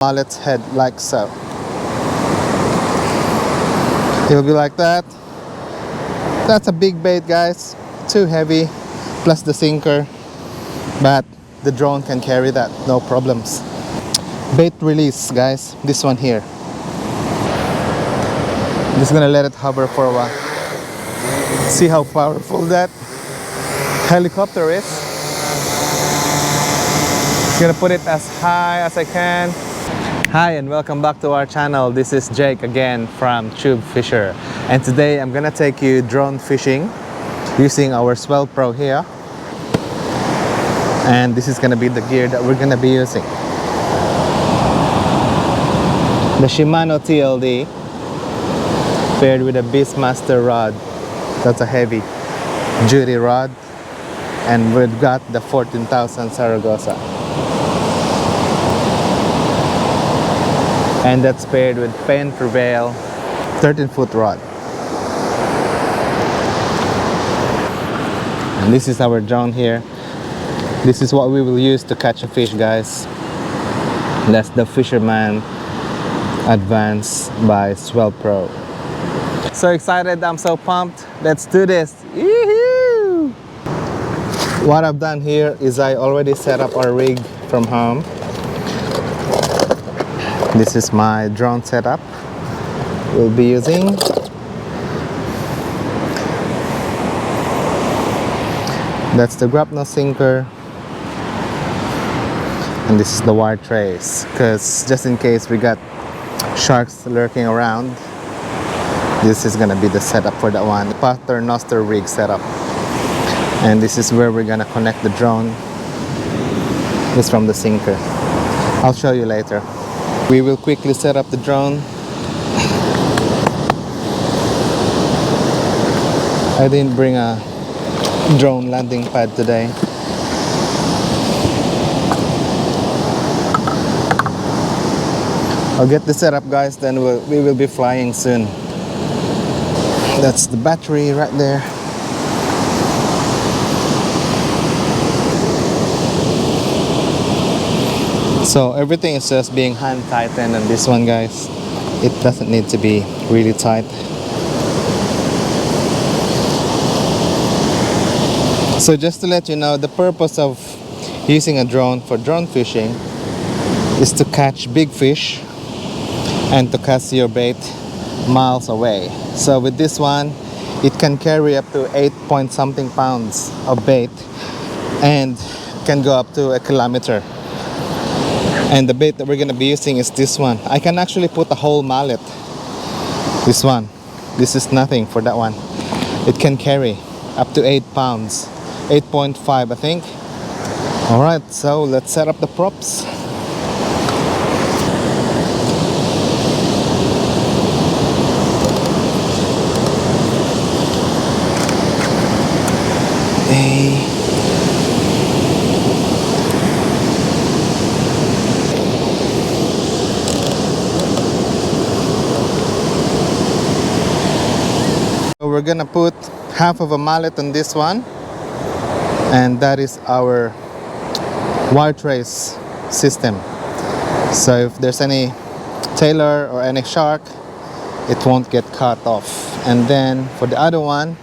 mallet's head like so. It'll be like that. That's a big bait, guys. Too heavy, plus the sinker, but the drone can carry that, no problems. Bait release, guys. This one here. Just gonna let it hover for a while. See how powerful that helicopter is. Just gonna put it as high as I can. Hi and welcome back to our channel. This is Jake again from Tube Fisher, and today I'm gonna take you drone fishing using our SwellPro here, and this is gonna be the gear that we're gonna be using. The Shimano TLD paired with a Mustad rod. That's a heavy duty rod, and we've got the 14,000 Zaragoza, and that's paired with Pen Prevail 13-foot rod. And this is our drone here. This is what we will use to catch a fish, guys. That's the Fisherman Advanced by SwellPro. So excited, I'm so pumped. Let's do this. Yee-hoo! What I've done here is I already set up our rig from home. This is my drone setup we'll be using. That's the grapnel sinker, and this is the wire trace, because just in case we got sharks lurking around, this is gonna be the setup for that one. Paternoster rig setup, and this is where we're gonna connect the drone. This from the sinker. I'll show you later. We will quickly set up the drone. I didn't bring a drone landing pad today. I'll get the setup, guys, then we will be flying soon. That's the battery right there. So everything is just being hand tightened on this one, guys. It doesn't need to be really tight. So just to let you know, the purpose of using a drone for drone fishing is to catch big fish and to cast your bait miles away. So with this one, it can carry up to 8-point-something pounds of bait and can go up to 1 kilometer. And the bait that we're gonna be using is this one. I can actually put a whole mallet. This one. This is nothing for that one. It can carry up to 8 pounds. 8.5, I think. Alright, so let's set up the props. So we're gonna put half of a mallet on this one, and that is our wire trace system. So if there's any tailor or any shark, it won't get cut off. And then for the other one,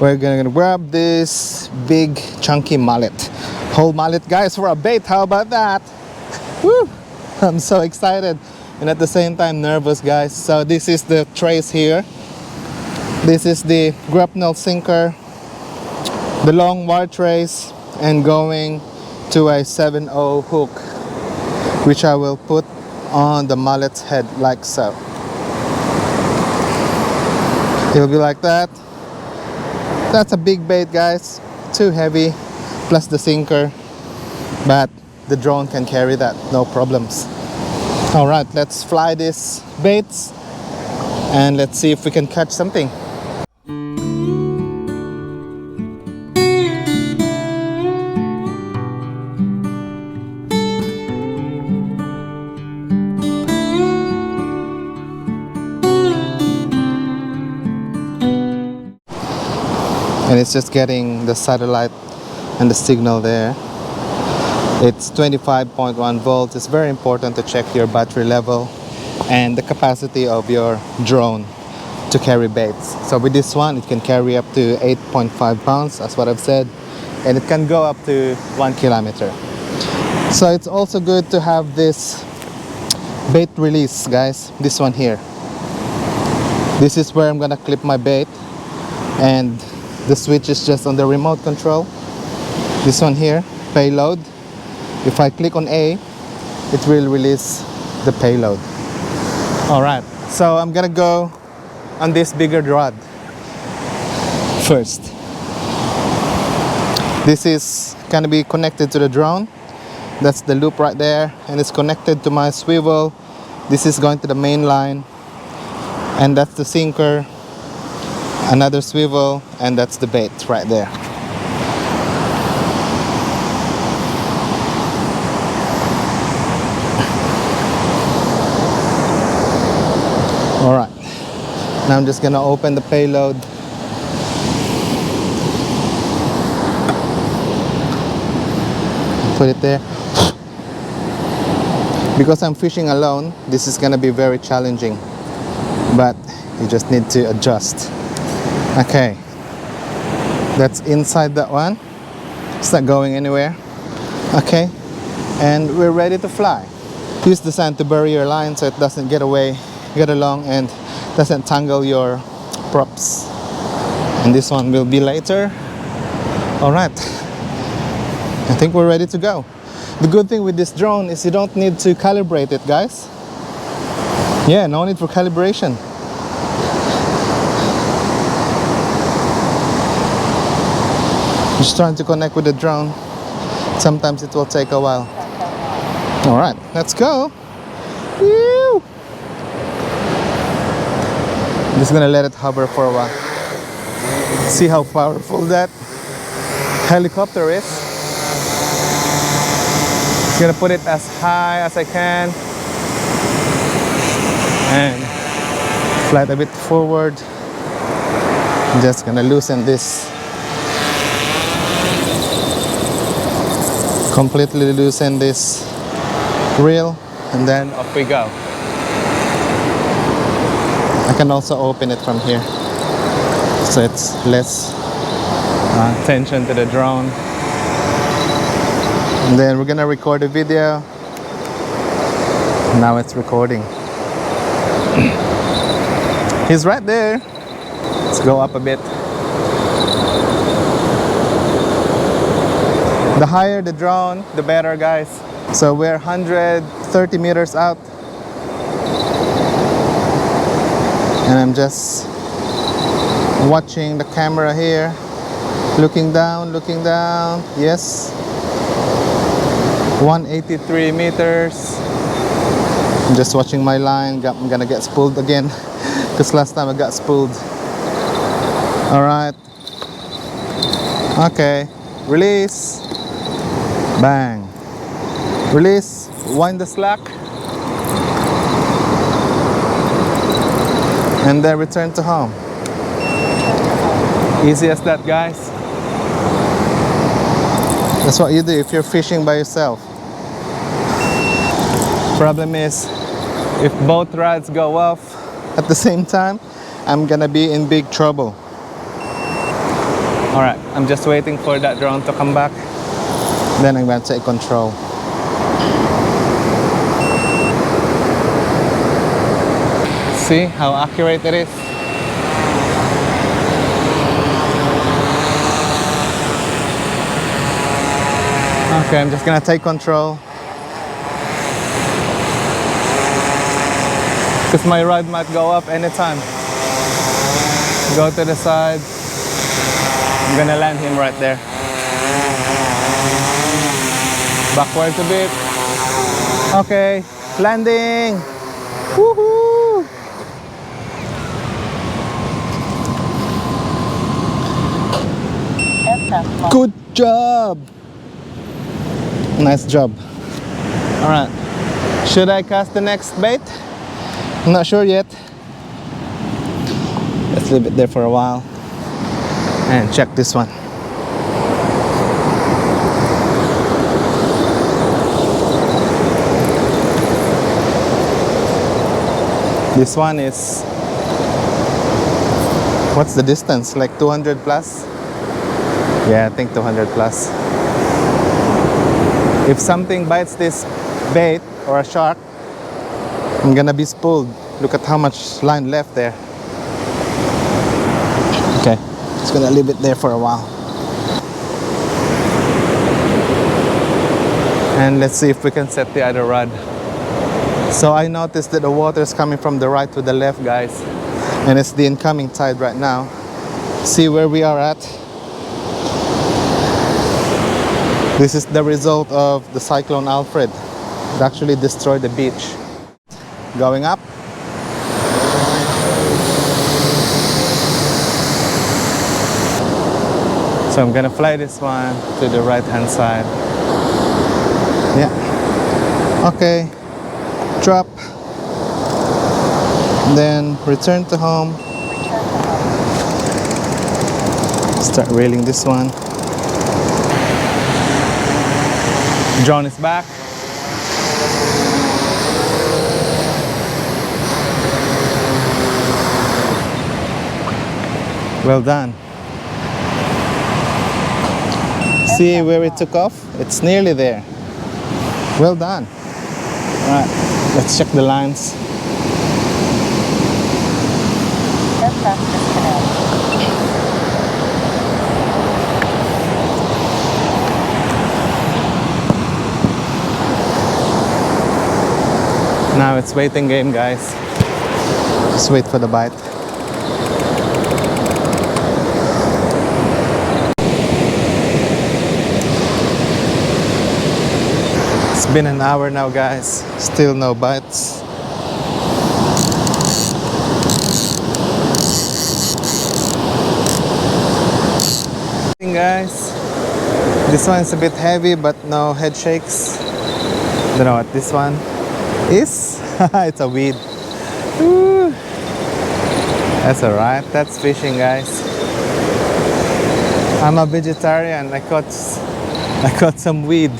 we're gonna grab this big chunky mallet. Whole mallet, guys, for a bait. How about that? Woo! I'm so excited and at the same time nervous, guys. So this is the trace here. This is the grapnel sinker, the long wire trace, and going to a 7/0 hook, which I will put on the mallet's head like so. It'll be like that. That's a big bait, guys. Too heavy, plus the sinker, but the drone can carry that, no problems. All right, let's fly these baits and let's see if we can catch something. And it's just getting the satellite and the signal there. It's 25.1 volts. It's very important to check your battery level and the capacity of your drone to carry baits. So with this one, it can carry up to 8.5 pounds, that's what I've said, and it can go up to 1 kilometer. So it's also good to have this bait release, guys. This one here. This is where I'm gonna clip my bait, and the switch is just on the remote control. This one here, payload. If I click on A, it will release the payload. All right, so I'm gonna go on this bigger rod first. This is gonna be connected to the drone. That's the loop right there, and it's connected to my swivel. This is going to the main line, and that's the sinker, another swivel, and that's the bait right there. All right, now I'm just gonna open the payload. Put it there. Because I'm fishing alone, this is gonna be very challenging, but you just need to adjust. Okay, that's inside that one. It's not going anywhere. Okay, and we're ready to fly. Use the sand to bury your line so it doesn't get along and doesn't tangle your props. And this one will be later. All right, I think we're ready to go. The good thing with this drone is you don't need to calibrate it, guys. Yeah, no need for calibration. Just trying to connect with the drone. Sometimes it will take a while. All right, let's go. Woo! I'm just gonna let it hover for a while. See how powerful that helicopter is. Just gonna put it as high as I can and fly it a bit forward. I'm just gonna loosen this. Completely loosen this reel, and then off we go. I can also open it from here, so it's less tension to the drone. And then we're gonna record a video. Now it's recording. He's right there. Let's go up a bit. The higher the drone, the better, guys. So we're 130 meters out. And I'm just watching the camera here. Looking down, looking down. Yes. 183 meters. I'm just watching my line. I'm gonna get spooled again because last time I got spooled. All right. Okay. Release. Bang. Release. Wind the slack. And then return to home. Easy as that, guys. That's what you do if you're fishing by yourself. Problem is, if both rods go off at the same time, I'm gonna be in big trouble. All right, I'm just waiting for that drone to come back. Then I'm gonna take control. See how accurate it is? Okay, I'm just gonna take control. Because my rod might go up anytime. Go to the side. I'm gonna land him right there. Backwards a bit. Okay, landing. Woohoo! Good job. Nice job. All right. Should I cast the next bait? I'm not sure yet. Let's leave it there for a while and check this one. This one is, what's the distance? Like 200 plus? Yeah, I think 200 plus. If something bites this bait or a shark, I'm gonna be spooled. Look at how much line left there. Okay, just gonna leave it there for a while. And let's see if we can set the other rod. So I noticed that the water is coming from the right to the left, guys. And it's the incoming tide right now. See where we are at? This is the result of the Cyclone Alfred. It actually destroyed the beach. Going up. So I'm gonna fly this one to the right hand side. Yeah. Okay. Drop. Then return to home. Start reeling this one. Drone is back. Well done. See where it took off? It's nearly there. Well done. All right, let's check the lines. Aircraft disconnect. Now it's waiting game, guys. Just wait for the bite. It's been an hour now, guys. Still no bites. Guys, this one's a bit heavy, but no head shakes. Don't know what this one is. It's a weed. Ooh. That's alright. That's fishing, guys. I'm a vegetarian. I caught some weed.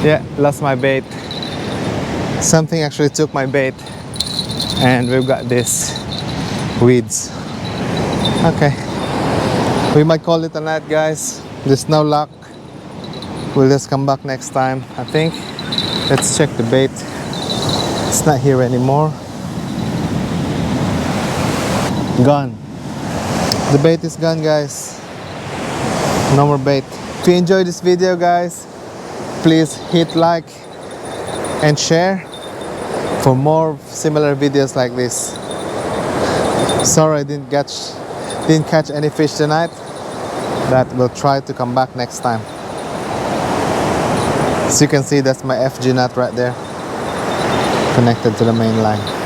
Yeah, lost my bait. Something actually took my bait, and we've got this weeds. Okay, we might call it a night, guys. There's no luck. We'll just come back next time, I think. Let's check the bait. It's not here anymore. Gone. The bait is gone, guys. No more bait. If you enjoyed this video, guys, please hit like and share for more similar videos like this. Sorry I didn't catch any fish tonight, but we'll try to come back next time. As you can see, that's my FG nut right there, connected to the main line.